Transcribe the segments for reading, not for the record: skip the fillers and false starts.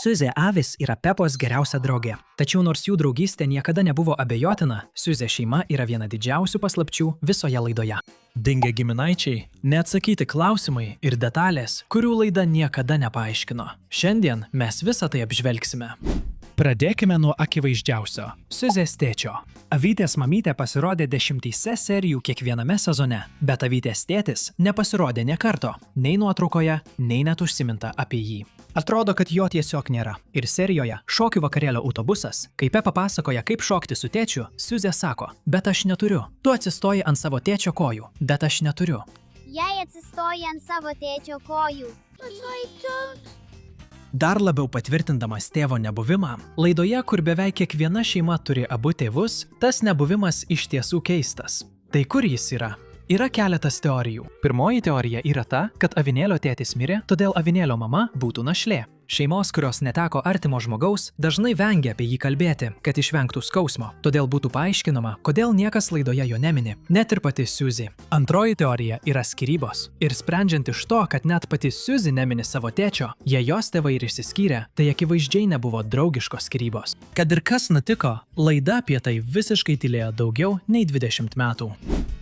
Siuzė Avis yra Pepos geriausia draugė. Tačiau nors jų draugystė niekada nebuvo abejotina, Siuzė šeima yra viena didžiausių paslapčių visoje laidoje. Dingę giminaičiai, neatsakyti klausimai ir detalės, kurių laida niekada nepaaiškino. Šiandien mes visą tai apžvelgsime. Pradėkime nuo akivaizdžiausio – Siuzės tėčio. Avytės mamytė pasirodė 10 serijų kiekviename sezone, bet Avytės tėtis nepasirodė nė karto, nei nuotraukoje, nei net užsiminta apie jį. Atrodo, kad jo tiesiog nėra. Ir serijoje Šokių vakarėlio autobusas, kai Pepa pasakoja, kaip šokti su tėčiu, Siuzė sako, bet aš neturiu. Tu atsistoji ant savo tėčio kojų, bet aš neturiu. Jei atsistoji ant savo tėčio kojų. Dar labiau patvirtindamas tėvo nebuvimą, laidoje, kur beveik kiekviena šeima turi abu tėvus, tas nebuvimas iš tiesų keistas. Tai kur jis yra? Yra keletas teorijų. Pirmoji teorija yra ta, kad Avinėlio tėtis mirė, todėl Avinėlio mama būtų našlė. Šeimos, kurios neteko artimo žmogaus, dažnai vengia apie jį kalbėti, kad išvengtų skausmo. Todėl būtų paaiškinama, kodėl niekas laidoje jo nemini, net ir pati Siuzė. Antroji teorija yra skyrybos. Ir sprendžiant iš to, kad net pati Siuzė nemini savo tėčio, jei jos tėvai ir išsiskyrė, tai akivaizdžiai nebuvo draugiškos skyrybos. Kad ir kas nutiko, laida apie tai visiškai tylėjo daugiau nei 20 metų.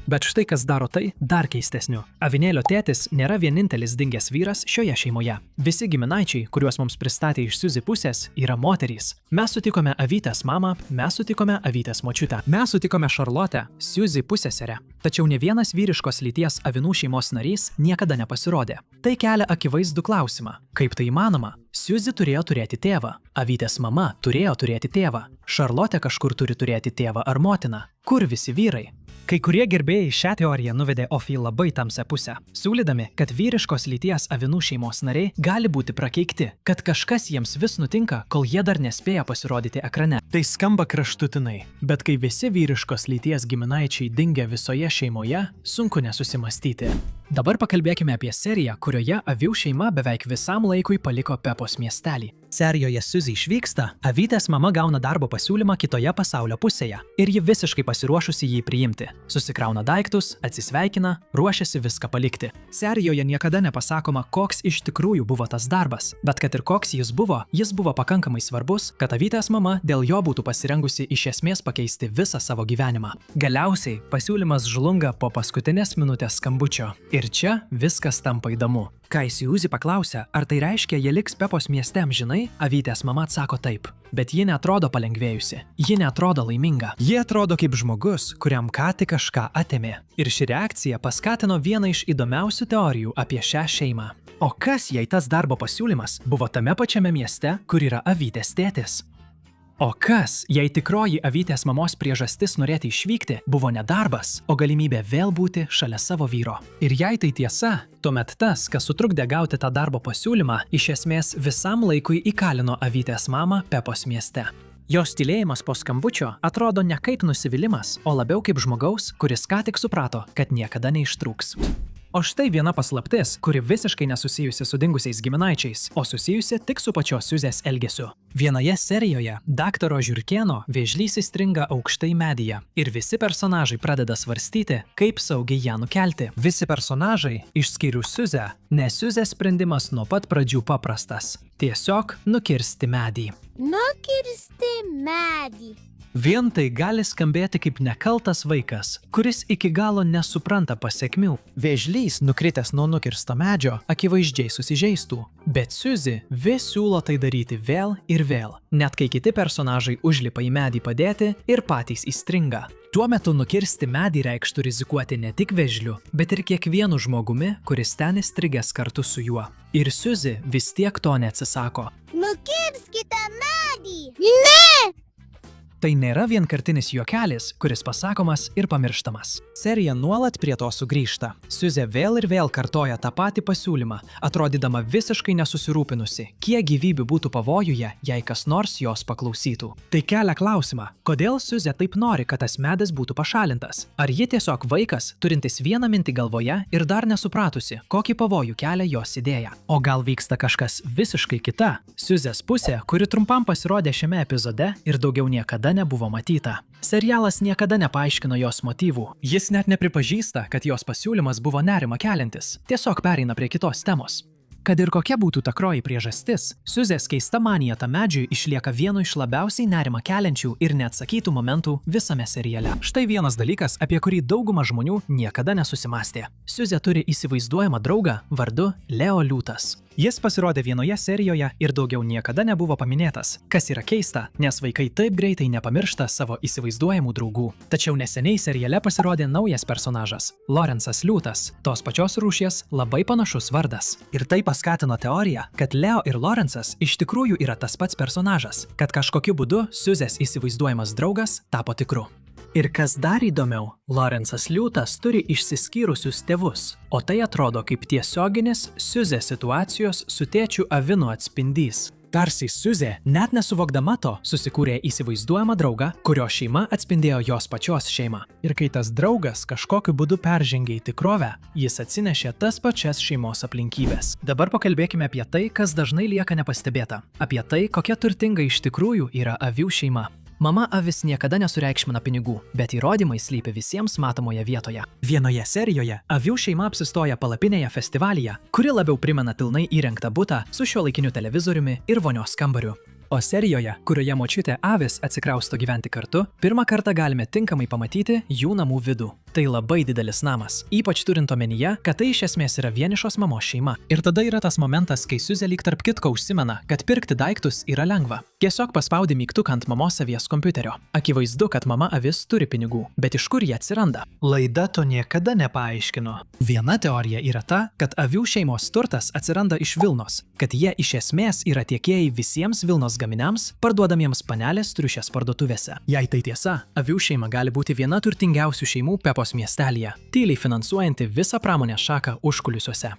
Bet štai kas daro tai dar keistesniu. Avinėlio tėtis nėra vienintelis dingęs vyras šioje šeimoje. Visi giminaičiai, kuriuos mums pristatė iš Siuzė pusės, yra moterys. Mes sutikome Avytės mamą, mes sutikome Avytės močiutę. Mes sutikome Šarlotę, Siuzė pusseserę. Tačiau ne vienas vyriškos lyties avinų šeimos narys niekada nepasirodė. Tai kelia akivaizdų klausimą. Kaip tai įmanoma? Siuzė turėjo turėti tėvą. Avytės mama turėjo turėti tėvą. Šarlotė kažkur turi turėti tėvą ar motiną. Kur visi vyrai? Kai kurie gerbėjai šią teoriją nuvedė Ofi į labai tamsią pusę, siūlydami, kad vyriškos lyties avinų šeimos nariai gali būti prakeikti, kad kažkas jiems vis nutinka, kol jie dar nespėja pasirodyti ekrane. Tai skamba kraštutinai, bet kai visi vyriškos lyties giminaičiai dingia visoje šeimoje, sunku nesusimastyti. Dabar pakalbėkime apie seriją, kurioje avių šeima beveik visam laikui paliko Pepos miestelį. Serijoje Siuzė išvyksta, Avytės mama gauna darbo pasiūlymą kitoje pasaulio pusėje ir ji visiškai pasiruošusi jį priimti. Susikrauna daiktus, atsisveikina, ruošiasi viską palikti. Serijoje niekada nepasakoma, koks iš tikrųjų buvo tas darbas, bet kad ir koks jis buvo pakankamai svarbus, kad Avytės mama dėl jo būtų pasirengusi iš esmės pakeisti visą savo gyvenimą. Galiausiai pasiūlymas žlunga po paskutinės minutės skambučio. Ir čia viskas tampa įdomu. Kai Siuzė paklausia, ar tai reiškia, jie liks Pepos mieste amžinai, Avytės mama atsako taip. Bet ji neatrodo palengvėjusi, ji neatrodo laiminga. Ji atrodo kaip žmogus, kuriam ką tik kažką atėmė. Ir ši reakcija paskatino vieną iš įdomiausių teorijų apie šią šeimą. O kas, jei tas darbo pasiūlymas buvo tame pačiame mieste, kur yra Avytės tėtis? O kas, jei tikroji Avytės mamos priežastis norėti išvykti buvo ne darbas, o galimybė vėl būti šalia savo vyro? Ir jei tai tiesa, tuomet tas, kas sutrukdė gauti tą darbo pasiūlymą, iš esmės visam laikui įkalino Avytės mamą Pepos mieste. Jos tylėjimas po skambučio atrodo ne kaip nusivylimas, o labiau kaip žmogaus, kuris ką tik suprato, kad niekada neištrūks. O štai viena paslaptis, kuri visiškai nesusijusi su dingusiais giminaičiais, o susijusi tik su pačios Siuzės elgesiu. Vienoje serijoje daktaro Žiurkėno vėžlys įstringa aukštai medyje ir visi personažai pradeda svarstyti, kaip saugiai ją nukelti. Visi personažai, išskyrus Siuzę, nes Siuzės sprendimas nuo pat pradžių paprastas – tiesiog nukirsti medį. Nukirsti medį. Vien tai gali skambėti kaip nekaltas vaikas, kuris iki galo nesupranta pasekmių. Vėžlys, nukritęs nuo nukirsto medžio, akivaizdžiai susižeistų. Bet Siuzė vis siūlo tai daryti vėl ir vėl, net kai kiti personažai užlipa į medį padėti ir patys įstringa. Tuo metu nukirsti medį reikštų rizikuoti ne tik vėžliu, bet ir kiekvienu žmogumi, kuris ten įstrigęs kartu su juo. Ir Siuzė vis tiek to neatsisako. Nukirskite medį! Ne! Tai nėra vienkartinis juokelis, kuris pasakomas ir pamirštamas. Serija nuolat prie to sugrįžta. Siuzė vėl ir vėl kartoja tą patį pasiūlymą, atrodydama visiškai nesusirūpinusi, kiek gyvybių būtų pavojuje, jei kas nors jos paklausytų. Tai kelia klausimą, kodėl Siuzė taip nori, kad tas medis būtų pašalintas? Ar ji tiesiog vaikas, turintis vieną mintį galvoje ir dar nesupratusi, kokį pavojų kelia jos idėja? O gal vyksta kažkas visiškai kita? Siuzės pusė, kuri trumpam pasirodė šiame epizode ir daugiau niekada nebuvo matyta. Serialas niekada nepaaiškino jos motyvų. Jis net nepripažįsta, kad jos pasiūlymas buvo nerimą keliantis. Tiesiog pereina prie kitos temos. Kad ir kokia būtų tikroji priežastis, Siuzės keista manija tam medžiui išlieka vienu iš labiausiai nerimą keliančių ir neatsakytų momentų visame seriale. Štai vienas dalykas, apie kurį dauguma žmonių niekada nesusimąstė. Siuzė turi įsivaizduojamą draugą vardu Leo Liūtas. Jis pasirodė vienoje serijoje ir daugiau niekada nebuvo paminėtas, kas yra keista, nes vaikai taip greitai nepamiršta savo įsivaizduojamų draugų. Tačiau neseniai seriale pasirodė naujas personažas – Lorenzas Liūtas, tos pačios rūšies labai panašus vardas. Ir tai paskatino teoriją, kad Leo ir Lorenzas iš tikrųjų yra tas pats personažas, kad kažkokiu būdu Siuzės įsivaizduojamas draugas tapo tikru. Ir kas dar įdomiau, Lorenzas Liūtas turi išsiskyrusius tėvus, o tai atrodo kaip tiesioginis Siuzės situacijos su tėčiu Avinu atspindys. Tarsi Siuzė, net nesuvokdama to, susikūrė įsivaizduojamą draugą, kurio šeima atspindėjo jos pačios šeimą. Ir kai tas draugas kažkokiu būdu peržengė į tikrovę, jis atsinešė tas pačias šeimos aplinkybės. Dabar pakalbėkime apie tai, kas dažnai lieka nepastebėta. Apie tai, kokia turtinga iš tikrųjų yra avių šeima. Mama avis niekada nesureikšmina pinigų, bet įrodymai slypi visiems matomoje vietoje. Vienoje serijoje avių šeima apsistoja palapinėje festivalyje, kuri labiau primena pilnai įrengtą butą su šiuolaikiniu televizoriumi ir vonios kambariu. O serijoje, kurioje močiutė avis atsikrausto gyventi kartu, pirmą kartą galime tinkamai pamatyti jų namų vidų. Tai labai didelis namas, ypač turint omenyje, kad tai iš esmės yra vienišos mamos šeima. Ir tada yra tas momentas, kai Siuzė lyg tarp kitko užsimena, kad pirkti daiktus yra lengva. Tiesiog paspaudi mygtuką ant mamos avies kompiuterio. Akivaizdu, kad mama avis turi pinigų, bet iš kur jie atsiranda? Laida to niekada nepaaiškino. Viena teorija yra ta, kad avių šeimos turtas atsiranda iš Vilnos, kad jie iš esmės yra tiekėjai visiems Vilnos gaminiams, parduodamiems panelės triušės parduotuvėse. Jei tai tiesa, avių šeima gali būti viena turtingiausių šeimų Pepos miestelyje, tyliai finansuojanti visą pramonės šaką užkulisiuose.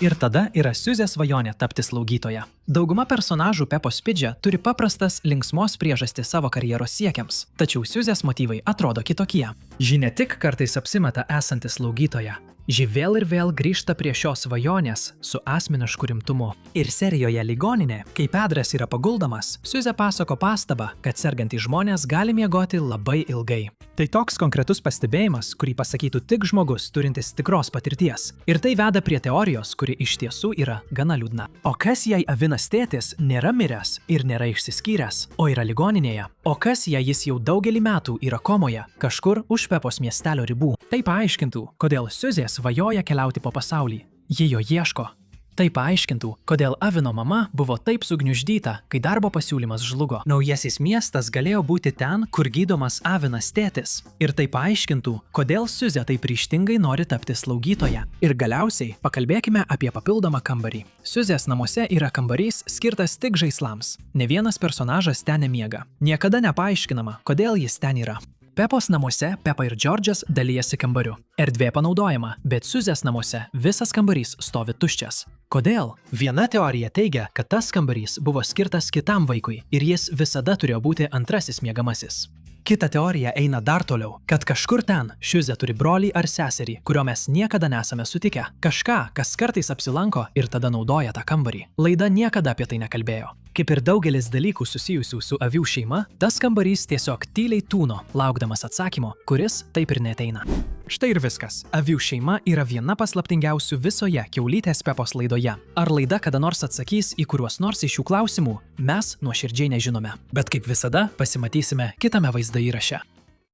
Ir tada yra Siuzės svajonė tapti slaugytoja. Dauguma personažų Pepos Pidže turi paprastas linksmos priežastis savo karjeros siekiams, tačiau Siuzės motyvai atrodo kitokie. Ji ne tik kartais apsimeta esanti slaugytoja, ji vėl ir vėl grįžta prie šios svajonės su asmenišku rimtumu. Ir serijoje Ligoninė, kai Pedras yra paguldomas, Siuzė pasako pastabą, kad sergantys žmonės gali miegoti labai ilgai. Tai toks konkretus pastebėjimas, kurį pasakytų tik žmogus turintis tikros patirties. Ir tai veda prie teorijos, kuri iš tiesų yra gana liūdna. O kas jei Avinas tėtis nėra miręs ir nėra išsiskyręs, o yra ligoninėje? O kas jei jis jau daugelį metų yra komoje, kažkur už Pepos miestelio ribų? Tai paaiškintų, kodėl Siuzė svajoja keliauti po pasaulį. Ji jo ieško. Tai paaiškintų, kodėl Avino mama buvo taip sugniuždyta, kai darbo pasiūlymas žlugo. Naujasis miestas galėjo būti ten, kur gydomas Avinas tėtis. Ir tai paaiškintų, kodėl Siuzė taip ryžtingai nori tapti slaugytoja. Ir galiausiai pakalbėkime apie papildomą kambarį. Siuzės namuose yra kambarys skirtas tik žaislams. Ne vienas personažas ten nemiega. Niekada nepaaiškinama, kodėl jis ten yra. Pepos namuose Pepa ir Džordžas dalijasi kambariu. Erdvė panaudojama, bet Siuzės namuose visas kambarys stovi tuščias. Kodėl? Viena teorija teigia, kad tas kambarys buvo skirtas kitam vaikui ir jis visada turėjo būti antrasis miegamasis. Kita teorija eina dar toliau, kad kažkur ten Siuzė turi brolį ar seserį, kurio mes niekada nesame sutikę. Kažką, kas kartais apsilanko ir tada naudoja tą kambarį. Laida niekada apie tai nekalbėjo. Kaip ir daugelis dalykų susijusių su avių šeima, tas kambarys tiesiog tyliai tūno, laukdamas atsakymo, kuris taip ir neateina. Štai ir viskas. Avių šeima yra viena paslaptingiausių visoje Kiaulytės Pepos laidoje. Ar laida kada nors atsakys į kuriuos nors iš šių klausimų, mes nuoširdžiai nežinome. Bet kaip visada, pasimatysime kitame vaizdo įraše.